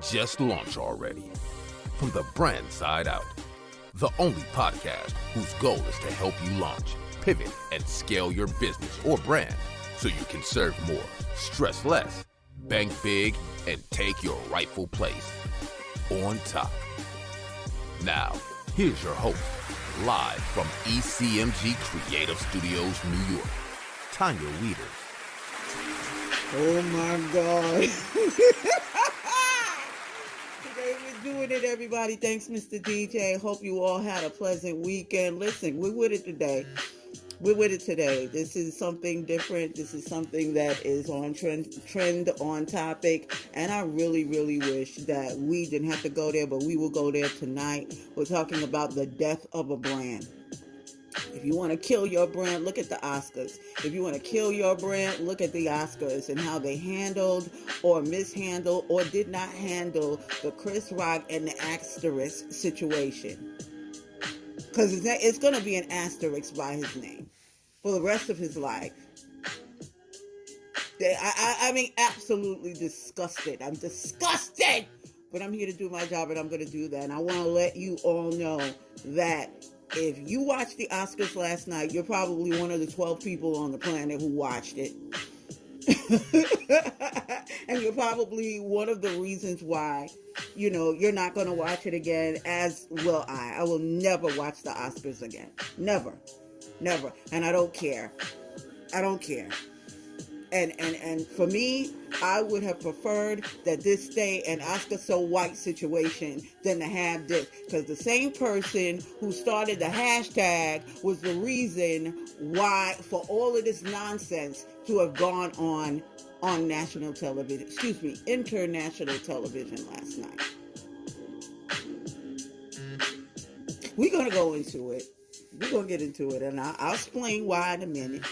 just launch already. From the Brandside Out, the only podcast whose goal is to help you launch, pivot, and scale your business or brand so you can serve more, stress less, bank big, and take your rightful place on top. Now, here's your host, live from ECMG Creative Studios, New York, Tanya Weeders. Oh my God. Today we're doing it, everybody. Thanks, Mr. DJ. Hope you all had a pleasant weekend. Listen, we're with it today. This is something different. This is something that is on trend on topic. And I really, really wish that we didn't have to go there, but we will go there tonight. We're talking about the death of a brand. If you want to kill your brand, look at the Oscars. If you want to kill your brand, look at the Oscars and how they handled or mishandled or did not handle the Chris Rock and the Asterisk situation. Because it's going to be an asterisk by his name for the rest of his life. I mean, absolutely disgusted. I'm disgusted. But I'm here to do my job, and I'm going to do that. And I want to let you all know that if you watched the Oscars last night, you're probably one of the 12 people on the planet who watched it. And you're probably one of the reasons why, you're not going to watch it again, as will I. I will never watch the Oscars again. Never. And I don't care. And for me, I would have preferred that this stay an Oscar so white situation than to have this. Because the same person who started the hashtag was the reason why, for all of this nonsense to have gone on international television last night. We're going to go into it. We're going to get into it, and I'll explain why in a minute.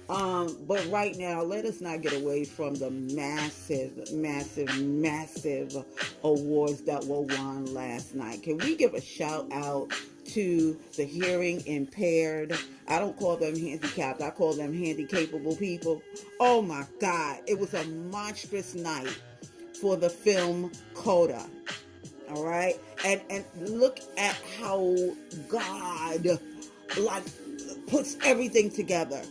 But right now, let us not get away from the massive awards that were won last night. Can we give a shout out to the hearing impaired? I don't call them handicapped. I call them handy-capable people. Oh my God. It was a monstrous night for the film Coda. All right. And look at how God puts everything together.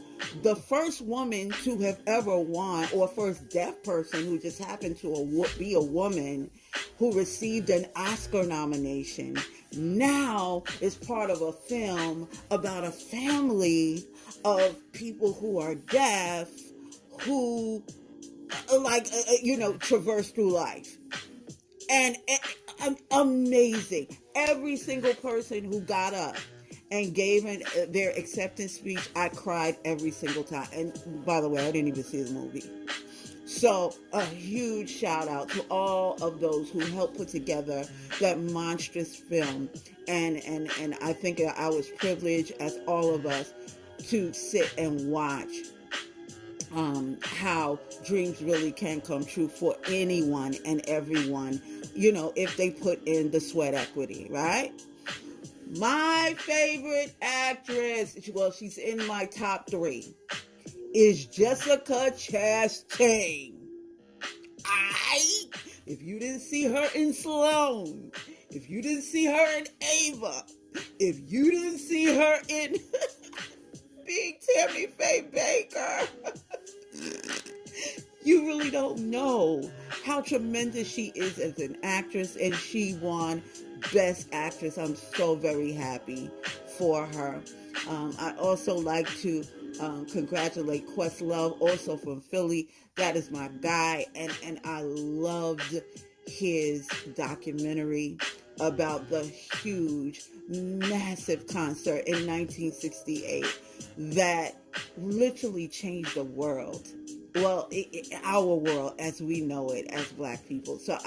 The first woman to have ever won, or first deaf person who just happened to be a woman who received an Oscar nomination, now is part of a film about a family of people who are deaf who, traverse through life. And amazing. Every single person who got up and gave their acceptance speech, I cried every single time. And by the way, I didn't even see the movie. So a huge shout out to all of those who helped put together that monstrous film. And I think I was privileged, as all of us, to sit and watch how dreams really can come true for anyone and everyone, if they put in the sweat equity, right? My favorite actress, well, she's in my top 3, is Jessica Chastain. If you didn't see her in Sloane, if you didn't see her in Ava, if you didn't see her in Big Tammy Faye Baker, you really don't know how tremendous she is as an actress, and she won Best Actress. I'm so very happy for her. I also like to congratulate Questlove, also from Philly. That is my guy, and I loved his documentary about the huge, massive concert in 1968 that literally changed the world. Well, our world as we know it as Black people. So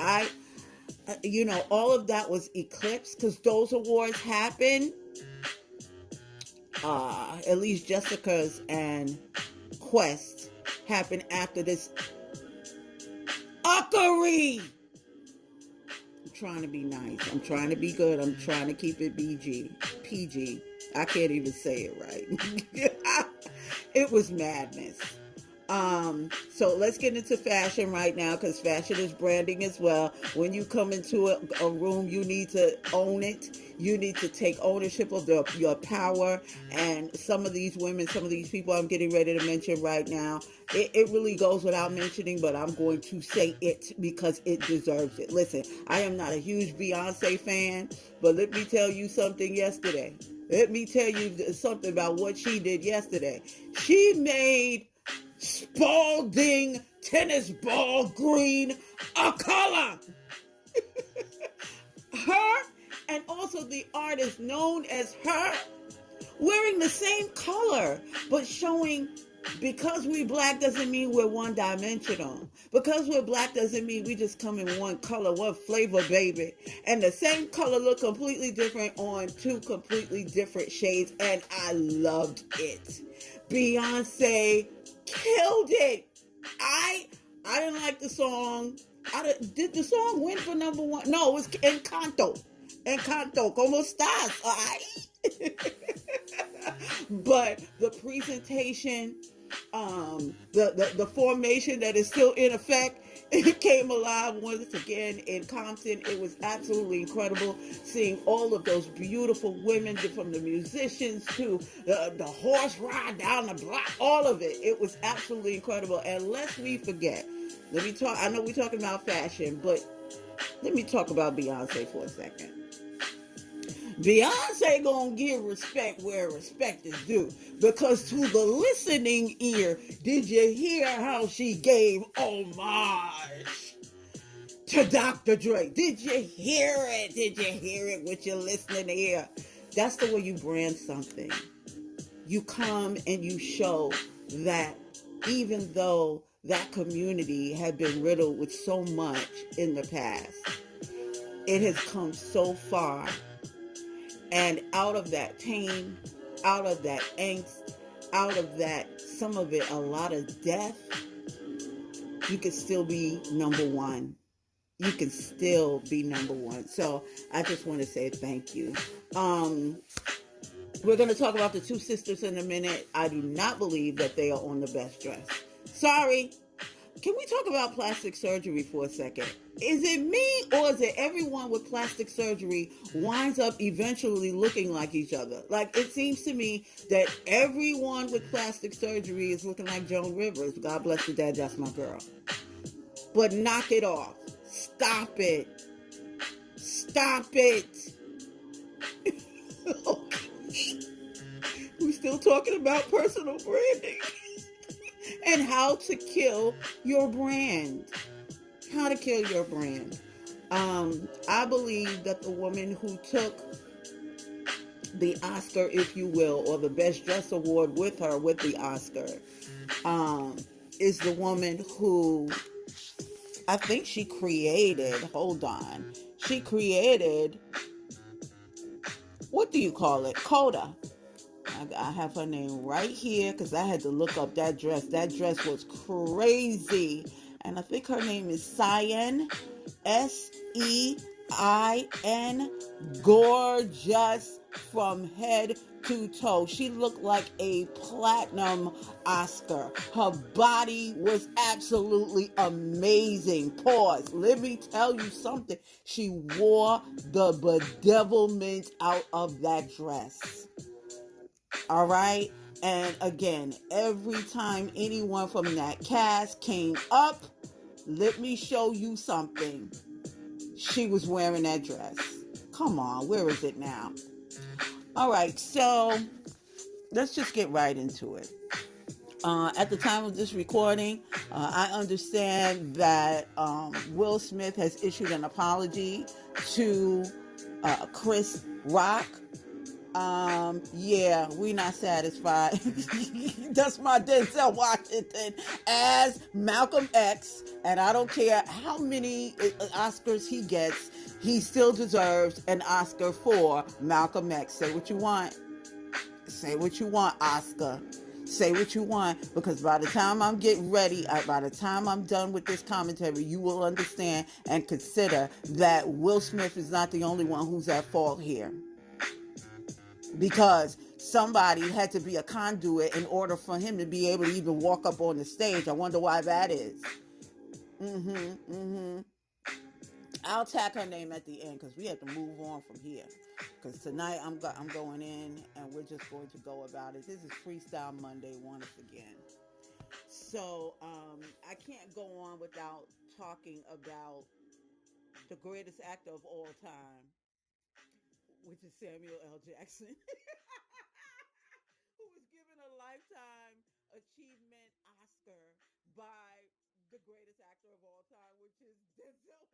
all of that was eclipsed because those awards happened. At least Jessica's and Quest happened after this fuckery. I'm trying to be nice. I'm trying to be good. I'm trying to keep it PG. I can't even say it right. It was madness. So let's get into fashion right now, because fashion is branding as well. When you come into a room, you need to own it. You need to take ownership of your power. And some of these women, some of these people I'm getting ready to mention right now, it really goes without mentioning, but I'm going to say it because it deserves it. Listen, I am not a huge Beyonce fan, but let me tell you something yesterday. Let me tell you something about what she did yesterday. She made Spalding tennis ball green a color. Her and also the artist known as her wearing the same color, but showing because we black doesn't mean we're one dimensional. Because we're black doesn't mean we just come in one color, one flavor, baby. And the same color look completely different on two completely different shades, and I loved it. Beyonce killed it. I didn't like the song. Did the song win for number one? No, it was Encanto. Encanto, ¿cómo estás? But the presentation, the formation that is still in effect, it came alive once again in Compton. It was absolutely incredible seeing all of those beautiful women, from the musicians to the horse ride down the block, all of it. It was absolutely incredible. And lest we forget, I know we're talking about fashion, but let me talk about Beyonce for a second. Beyonce gonna give respect where respect is due, because to the listening ear, did you hear how she gave homage to Dr. Dre? Did you hear it? Did you hear it with your listening ear? That's the way you brand something. You come and you show that even though that community had been riddled with so much in the past, it has come so far. And out of that pain, out of that angst, out of that, some of it, a lot of death, you can still be number one. You can still be number one. So I just want to say thank you. We're going to talk about the two sisters in a minute. I do not believe that they are on the best dress. Sorry. Can we talk about plastic surgery for a second? Is it me, or is it everyone with plastic surgery winds up eventually looking like each other? Like, it seems to me that everyone with plastic surgery is looking like Joan Rivers. God bless her dad, that's my girl. But knock it off. Stop it. Stop it. We're still talking about personal branding. And how to kill your brand. How to kill your brand. I believe that the woman who took the Oscar, if you will, or the Best Dress Award with her with the Oscar, is the woman who, I think she created, she created, what do you call it? Coda. I have her name right here because I had to look up that dress. That dress was crazy. And I think her name is Sein, Sein, gorgeous from head to toe. She looked like a platinum Oscar. Her body was absolutely amazing. Pause. Let me tell you something. She wore the bedevilment out of that dress. All right. And again, every time anyone from that cast came up, let me show you something. She was wearing that dress. Come on, where is it now? All right, so let's just get right into it. At the time of this recording, I understand that Will Smith has issued an apology to Chris Rock. Yeah, we not satisfied. That's my Denzel Washington as Malcolm X, and I don't care how many Oscars he gets, he still deserves an Oscar for Malcolm X. Say what you want. Say what you want, Oscar. Say what you want, because by the time I'm getting ready, by the time I'm done with this commentary, you will understand and consider that Will Smith is not the only one who's at fault here. Because somebody had to be a conduit in order for him to be able to even walk up on the stage. I wonder why that is. I'll tag her name at the end because we have to move on from here. Because tonight I'm going in and we're just going to go about it. This is Freestyle Monday once again. So I can't go on without talking about the greatest actor of all time, which is Samuel L. Jackson, who was given a Lifetime Achievement Oscar by the greatest actor of all time, which is Denzel